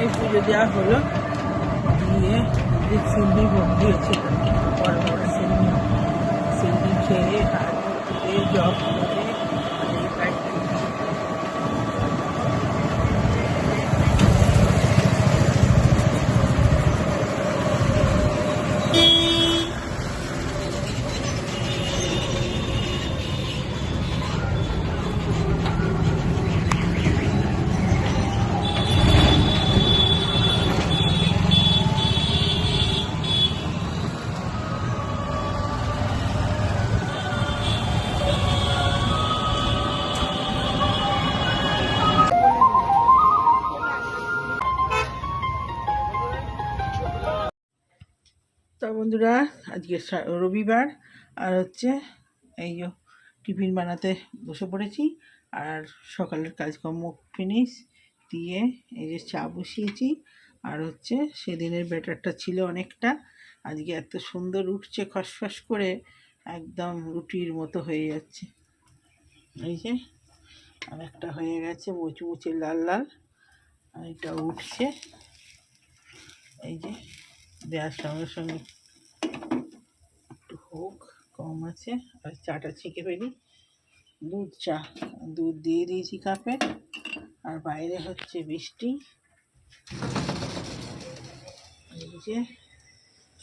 এই পুজো দেওয়া হলো, দিয়ে সিন্নি ভোগ দিয়েছিল, বড় বড় সিন্নি। সিন্নি খেয়ে হাত ধুয়ে জব করে আমাদের বাড়ি ফিরছি। তো বন্ধুরা, আজকে রবিবার, আর হচ্ছে এই যে টিফিন বানাতে বসে পড়েছি। আর সকালের কাজকর্ম ফিনিশ দিয়ে এই যে চা বসিয়েছি। আর হচ্ছে সেদিনের ব্যাটারটা ছিল অনেকটা, আজকে এত সুন্দর উঠছে খসখস করে, একদম রুটির মতো হয়ে যাচ্ছে। এই যে আর একটা হয়ে গেছে মুচমুচে লাল লাল, আর এটা উঠছে। এই যে দেওয়ার সঙ্গে সঙ্গে একটু হোক, কম আছে। আর চাটা ছেঁকে ফেলি। দুধ চা, দুধ দিয়ে দিয়েছি কাপে। আর বাইরে হচ্ছে বৃষ্টি, এই যে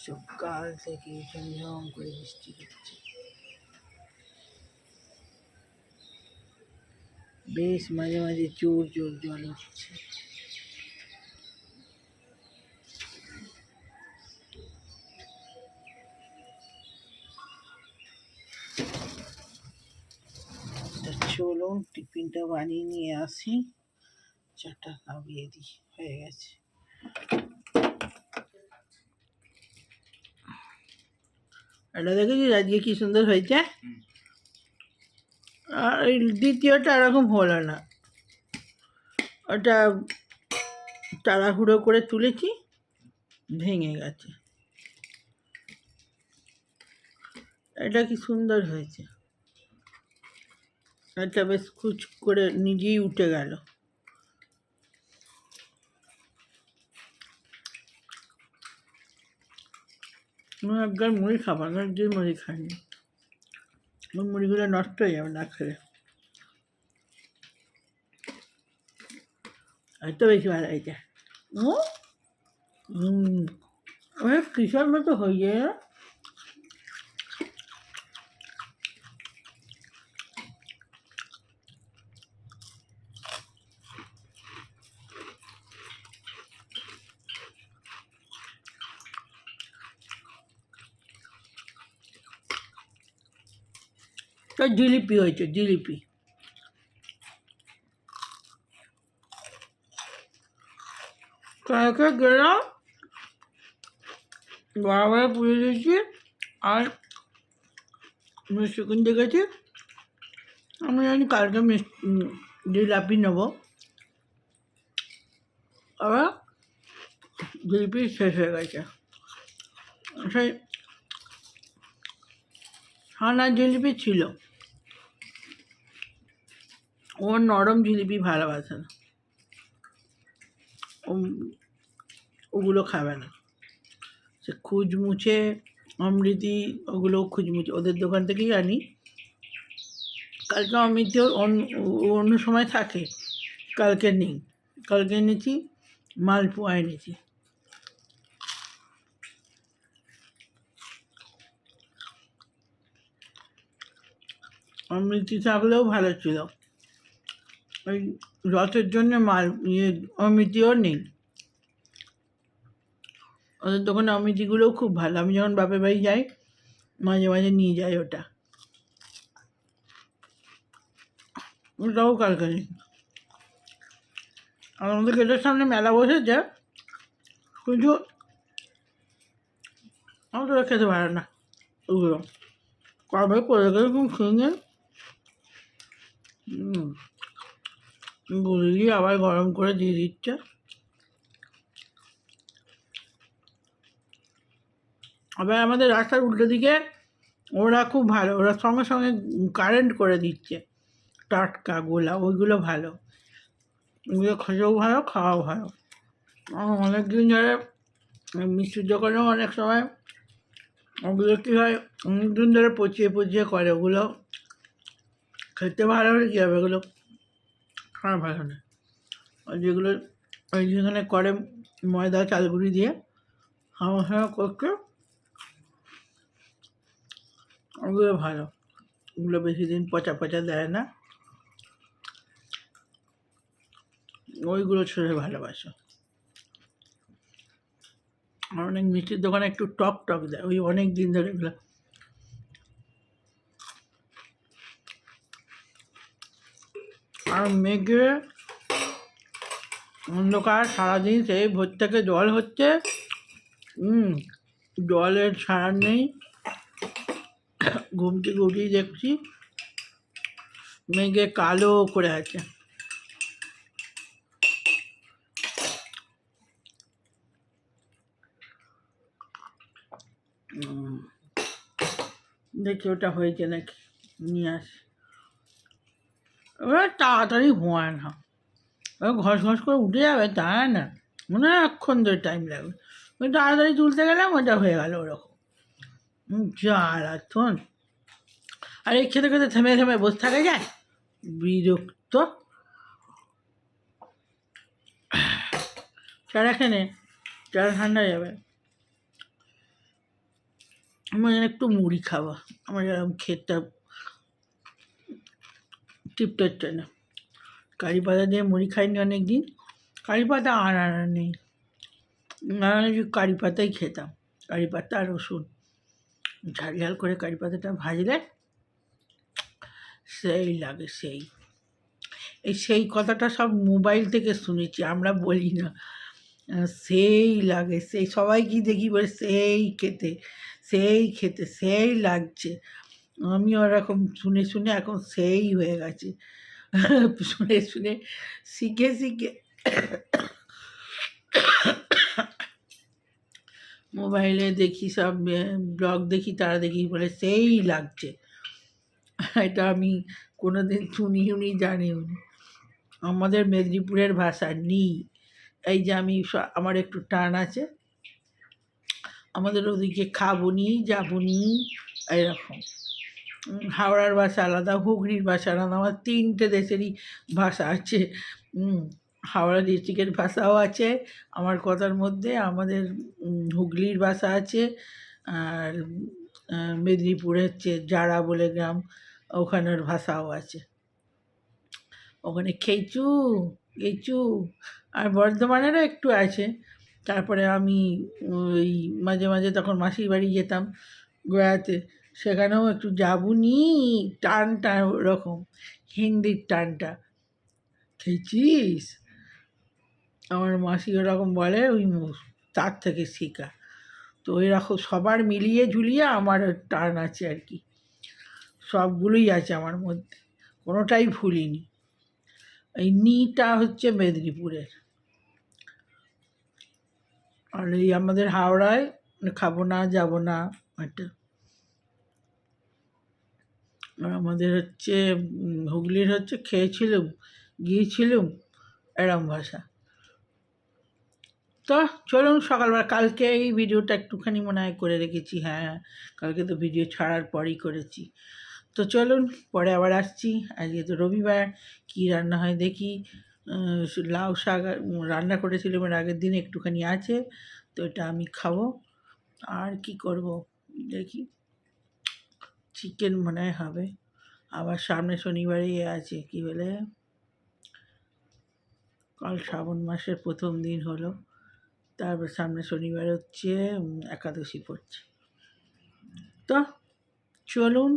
সকাল থেকে ঝমঝম করে বৃষ্টি হচ্ছে। বেশ মাঝে মাঝে জোর জোর জল হচ্ছে। চলুন টিফিনটা বানিয়ে নিয়ে আসি, চাটা খাবিয়ে দিই, হয়ে গেছে। এটা দেখেছিস আজকে কি সুন্দর হয়েছে। আর এই দ্বিতীয়টা এরকম হলো না, ওটা তাড়াহুড়ো করে তুলেছি, ভেঙে গেছে। এটা কি সুন্দর হয়েছে, এটা বেশ কুচ করে নিজেই উঠে গেল। একবার মুড়ি খাবো, আমি একদিন মুড়ি খাইনি, ওই মুড়িগুলো নষ্ট হয়ে যাবে না খেলে। এত বেশি ভালো হয়েছে। অনেক কিসের মতো হয়ে যায়। তো জিলিপি হয়েছে, জিলিপি। কালকে গেলাম বারবার পুজো দিয়েছি, আর মিষ্টি কিনতে গেছি। আমি জানি কালকে জিলাপি নেবো, আবার জিলিপি শেষ হয়ে গেছে। সেই ছানা জিলিপি ছিল, ও নরম জিলিপি ভালোবাসে না, ওগুলো খাবে না। সে খুচমুচে অমৃতি, ওগুলো খুচমুচে ওদের দোকান থেকেই আনি। কালকে অমৃতিও অন্য সময় থাকে, কালকে নেই। কালকে এনেছি মালপোয়া এনেছি। অমৃতি থাকলেও ভালো ছিল, ওই রথের জন্য অমৃতিও নেই। ওদের দোকানে অমৃতিগুলোও খুব ভালো, আমি যখন বাপের বাড়ি যাই মাঝে মাঝে নিয়ে যাই ওটা। ওটাও কালকে নেই। আর আমাদের গেটের সামনে মেলা বসেছে, কিন্তু আমাদের খেতে পারে না ওগুলো, কবে করে গেলে খুব খেয়ে বলি আবার গরম করে দিয়ে দিচ্ছে। আবার আমাদের রাস্তার উল্টো দিকে ওরা খুব ভালো, ওরা সঙ্গে সঙ্গে কারেন্ট করে দিচ্ছে টাটকা গোলা, ওইগুলো ভালো, ওইগুলো খেতেও ভালো, খাওয়াও ভালো। অনেক দিন ধরে মিষ্টির দোকানেও অনেক সময় ওগুলো কী হয় অনেক দিন ধরে পচিয়ে পচিয়ে করে, ওগুলো খেতে ভালো হলে কী হবে, ওগুলো খাওয়া ভালো না। আর যেগুলো ওই যেখানে করে ময়দা চালগুড়ি দিয়ে হাওয়া করতে, ওগুলো ভালো, ওগুলো বেশি দিন পচা পচা দেয় না, ওইগুলো ছেড়ে ভালোবাসো। আর অনেক মিষ্টির দোকানে একটু টক টক দেয়, ওই অনেক দিন ধরে এগুলো। আর মেঘে অন্ধকার সারাদিন সেই ভোর থেকে জল হচ্ছে, জলের ছাড়ার নেই। ঘুম থেকে উঠেই দেখছি মেঘে কালো করে আছে। দেখি ওটা হয়েছে নাকি, নিয়ে আসি। এবার তাড়াতাড়ি ঘুমায় না, ঘস ঘস করে উঠে যাবে তা না, মনে হয় এক্ষণ ধরে টাইম লাগবে। ওই তাড়াতাড়ি তুলতে গেলাম ওটা হয়ে গেল ওরকম জ্বালাতন। আর এই খেতে খেতে থেমে থেমে বসে থাকা যায়, বিরক্ত। চারা খেনে চারা ঠান্ডা যাবে। আমার একটু মুড়ি খাওয়া, আমার এরকম খেতে টিপটাচ্ছে না। কারি পাতা দিয়ে মুড়ি খাইনি অনেক দিন, কারি পাতা আর আনা নেই, কারি পাতাই খেতাম, কারি পাতা আর রসুন ঝাল ঝাল করে কারি পাতাটা ভাজলে সেই লাগে। সেই কথাটা সব মোবাইল থেকে শুনেছি, আমরা বলি না। সেই লাগে, সেই সবাই কি দেখি বলে সেই খেতে সেই লাগছে। আমি ওরকম শুনে শুনে এখন সেই হয়ে গেছে, শুনে শুনে শিখে মোবাইলে দেখি সব ব্লগ দেখি, তারা দেখি বলে সেই লাগছে। এটা আমি কোনোদিন শুনিওনি জানিও নি। আমাদের মেদিনীপুরের ভাষা নি, এই যে আমি আমার একটু টান আছে, আমাদের ওদিকে খাবো নি যাবো নি এরকম। হাওড়ার ভাষা আলাদা, হুগলির ভাষা আলাদা, আমার 3টে দেশেরই ভাষা আছে। হাওড়া ডিস্ট্রিক্টের ভাষাও আছে আমার কথার মধ্যে, আমাদের হুগলির ভাষা আছে, আর মেদিনীপুরে হচ্ছে জারা বলে গ্রাম, ওখানের ভাষাও আছে। ওখানে খেচু গেচু, আর বর্ধমানেরও একটু আছে। তারপরে আমি ওই মাঝে মাঝে তখন মাসির বাড়ি যেতাম বেড়াতে, সেখানেও একটু যাবুনি টানটা ওরকম, হিন্দির টানটা। খেয়েছিস, আমার মাসি ওরকম বলে, ওই তার থেকে শেখা। তো এরকম সবার মিলিয়ে ঝুলিয়ে আমার টান আছে আর কি, সবগুলোই আছে আমার মধ্যে, কোনোটাই ভুলিনি। এই নিটা হচ্ছে মেদিনীপুরের, আর এই আমাদের হাওড়ায় খাবো না যাবো না এটা। আর আমাদের হচ্ছে হুগলির হচ্ছে খেয়েছিলুম গিয়েছিলুম এরম ভাষা। তো চলুন সকালবেলা, কালকে এই ভিডিওটা একটুখানি মনে হয় করে রেখেছি, হ্যাঁ কালকে তো ভিডিও ছাড়ার পরই করেছি। তো চলুন পরে আবার আসছি। আজকে তো রবিবার, কী রান্না হয় দেখি। লাউ শাক রান্না করেছিলাম এর আগের দিন, একটুখানি আছে, তো এটা আমি খাবো। আর কি করব দেখি, চিকেন মনে হয় হবে। আবার সামনে শনিবারে আছে কি বলে, কাল শ্রাবণ মাসের প্রথম দিন হলো, তারপর সামনে শনিবার হচ্ছে একাদশী পড়ছে। তো চলুন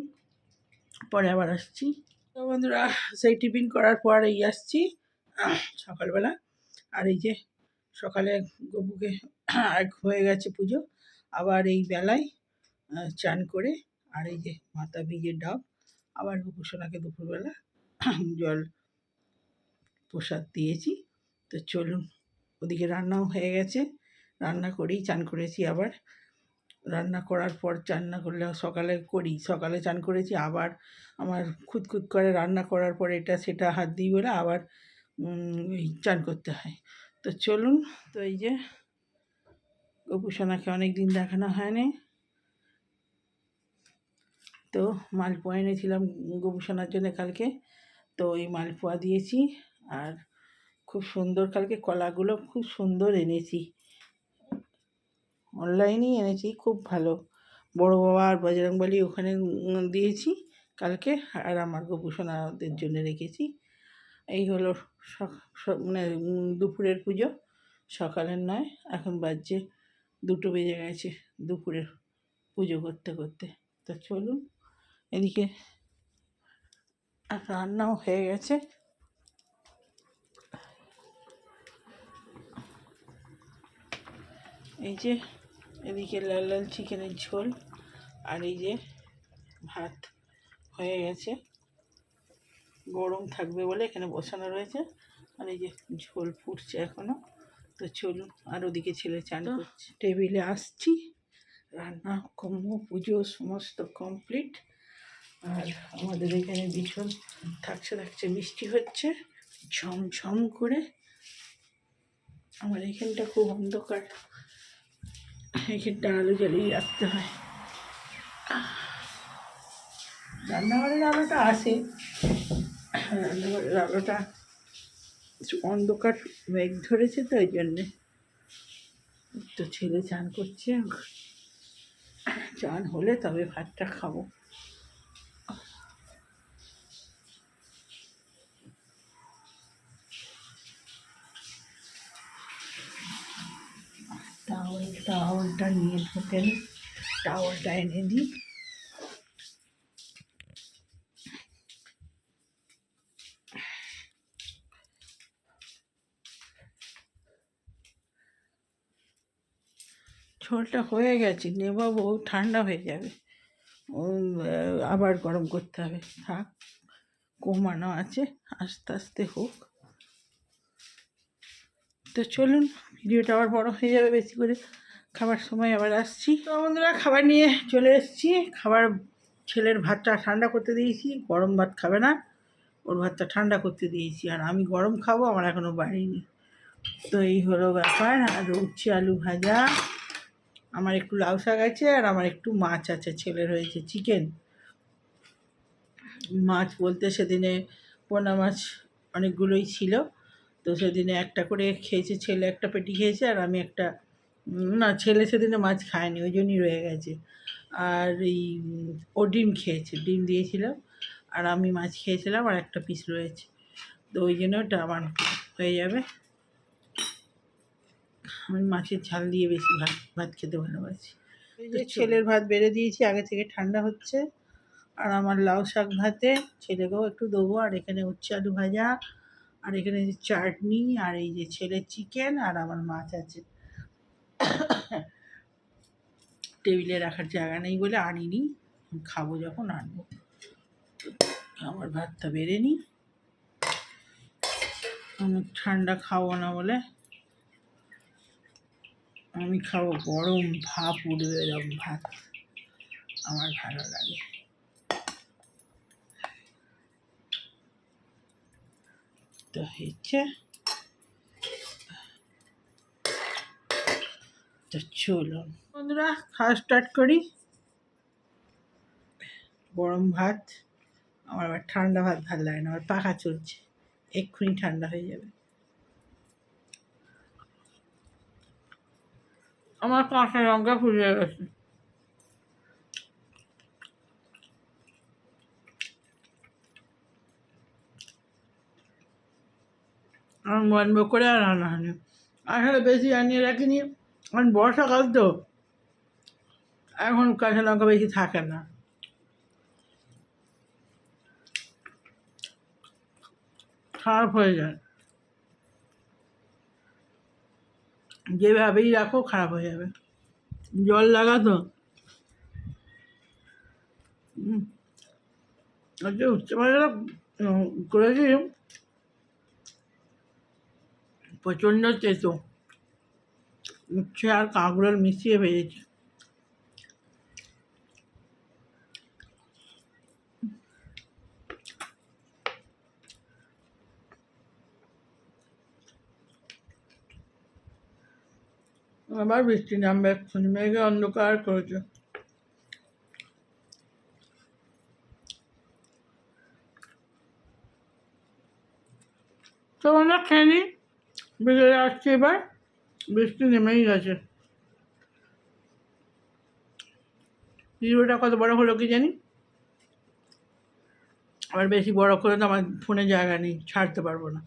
পরে আবার আসছি। তো বন্ধুরা, সেই টিফিন করার পর এই আসছি সকালবেলা। আর এই যে সকালে গপুকে হয়ে গেছে পুজো, আবার এই বেলায় চান করে, আর এই যে মাথা ভিজে ডাব, আবার গপুসোনাকে দুপুরবেলা জল প্রসাদ দিয়েছি। তো চলুন, ওদিকে রান্নাও হয়ে গেছে, রান্না করেই চান করেছি। আবার রান্না করার পর চান না করলে সকালে করি, সকালে চান করেছি, আবার আমার খুঁতখুত করে রান্না করার পর এটা সেটা হাত দিই বলে আবার চান করতে হয়। তো চলুন, তো এই যে গোপুসোনাকে অনেক দিন দেখানো হয়নি, তো মালপোয়া এনেছিলাম গোপুসোনার জন্য কালকে, তো ওই মালপোয়া দিয়েছি। আর খুব সুন্দর, কালকে কলাগুলো খুব সুন্দর এনেছি, অনলাইনেই এনেছি, খুব ভালো। বড় বাবা আর বজরংবলী ওখানে দিয়েছি কালকে, আর আমার গোপুসোনাদের জন্য রেখেছি। এই হলো মানে দুপুরের পুজো, সকালের নয়। এখন বাজছে 2টো বেজে গেছে দুপুরের পুজো করতে করতে। তো চলুন, এদিকে রান্নাও হয়ে গেছে। এই যে এদিকে লাল লাল চিকেনের ঝোল, আর এই যে ভাত হয়ে গেছে, গরম থাকবে বলে এখানে বসানো রয়েছে। আর এই যে ঝোল ফুটছে এখনো। তো চলুন, আর ওদিকে ছেলে চান করছে। টেবিলে আসছি, রান্না কর্ম পুজো সমস্ত কমপ্লিট। আর আমাদের এখানে ভীষণ থাকছে বৃষ্টি হচ্ছে ঝমঝম করে। আমার এখানটা খুব অন্ধকার, এখানটা আলো জ্বালিয়ে রাখতে হয়। রান্নাঘরের আলোটা আসে, রান্নাঘরের আলোটা অন্ধকার মেঘ ধরেছে, তো ওই জন্যে। তো ছেলে চান করছে, চান হলে তবে ভাতটা খাবো। টাওয়ালটা নিয়ে ঢুকে নি, টাওয়ালটা এনে দিই। ঝোলটা হয়ে গেছে, নেবাবো, ঠান্ডা হয়ে যাবে, আবার গরম করতে হবে। থাক, কমানো আছে, আস্তে আস্তে হোক। তো চলুন, ভিডিওটা আবার বড় হয়ে যাবে বেশি করে, খাবার সময় আবার আসছি। তো বন্ধুরা, খাবার নিয়ে চলে এসেছি। ছেলের ভাতটা ঠান্ডা করতে দিয়েছি, গরম ভাত খাবে না, ওর ভাতটা ঠান্ডা করতে দিয়েছি, আর আমি গরম খাবো, আমার এখনও বাড়িনি। তো এই হলো ব্যাপার। আর উচ্ছে আলু ভাজা, আমার একটু লাউ শাক আছে, আর আমার একটু মাছ আছে, ছেলের হয়েছে চিকেন। মাছ বলতে সেদিনে পোনা মাছ অনেকগুলোই ছিল, তো সেদিনে একটা করে খেয়েছে ছেলে, একটা পেটি খেয়েছে, আর আমি একটা, না ছেলে সেদিনে মাছ খায়নি, ওই জন্যই রয়ে গেছে। আর এই ও ডিম খেয়েছে, ডিম দিয়েছিলাম, আর আমি মাছ খেয়েছিলাম, আর একটা পিস রয়েছে, তো ওই জন্য ওটা আমার হয়ে যাবে। আমি মাছের ঝাল দিয়ে বেশি ভাত খেতে ভালোবাসি। এই যে ছেলের ভাত বেড়ে দিয়েছি, আগে থেকে ঠান্ডা হচ্ছে। আর আমার লাউ শাক ভাতে ছেলেকেও একটু দেবো। আর এখানে উচ্ছে আলু ভাজা, আর এখানে যে চাটনি, আর এই যে ছেলের চিকেন, আর আমার মাছ আছে। টেবিলে রাখার জায়গা নেই বলে আনিনি, খাবো যখন আনবো। আমার ভাতটা বেড়ে নিই, আমি ঠান্ডা খাবো না বলে, আমি খাবো গরম ভাপ উঠবে এরকম ভাত, আমার ভালো লাগে। তো হচ্ছে, তো চলুন বন্ধুরা, খাওয়া স্টার্ট করি। গরম ভাত, আমার আবার ঠান্ডা ভাত ভালো লাগে না, আমার পাখা চলছে, এক্ষুনি ঠান্ডা হয়ে যাবে। আমার কাঁচা লঙ্কা ফুরিয়ে গেছে, আমার বন্ধ করে আর রান্না হয়নি। আসলে বেশি আনিয়ে রাখিনি, কারণ বর্ষাকাল তো, এখন কাঁচা লঙ্কা বেশি থাকে না। খারাপ হয়ে যায়, যেভাবেই রাখো খারাপ হয়ে যাবে। জল লাগা তো, আজকে উচ্চ ভাজাটা করেছি, প্রচণ্ড তেতো, উচ্ছে আর কাঁকরোল মিশিয়ে ভেজেছি। আবার বৃষ্টি নামবে এক্ষুনি, মেঘে অন্ধকার করেছে। তো আমরা খেয়ে নিই, বিকেলে আসছি এবার, বৃষ্টি নেমেই গেছে। ভিডিওটা কত বড় হলো কি জানি, আবার বেশি বড় করে তো আমার ফোনে জায়গা নেই, ছাড়তে পারবো না।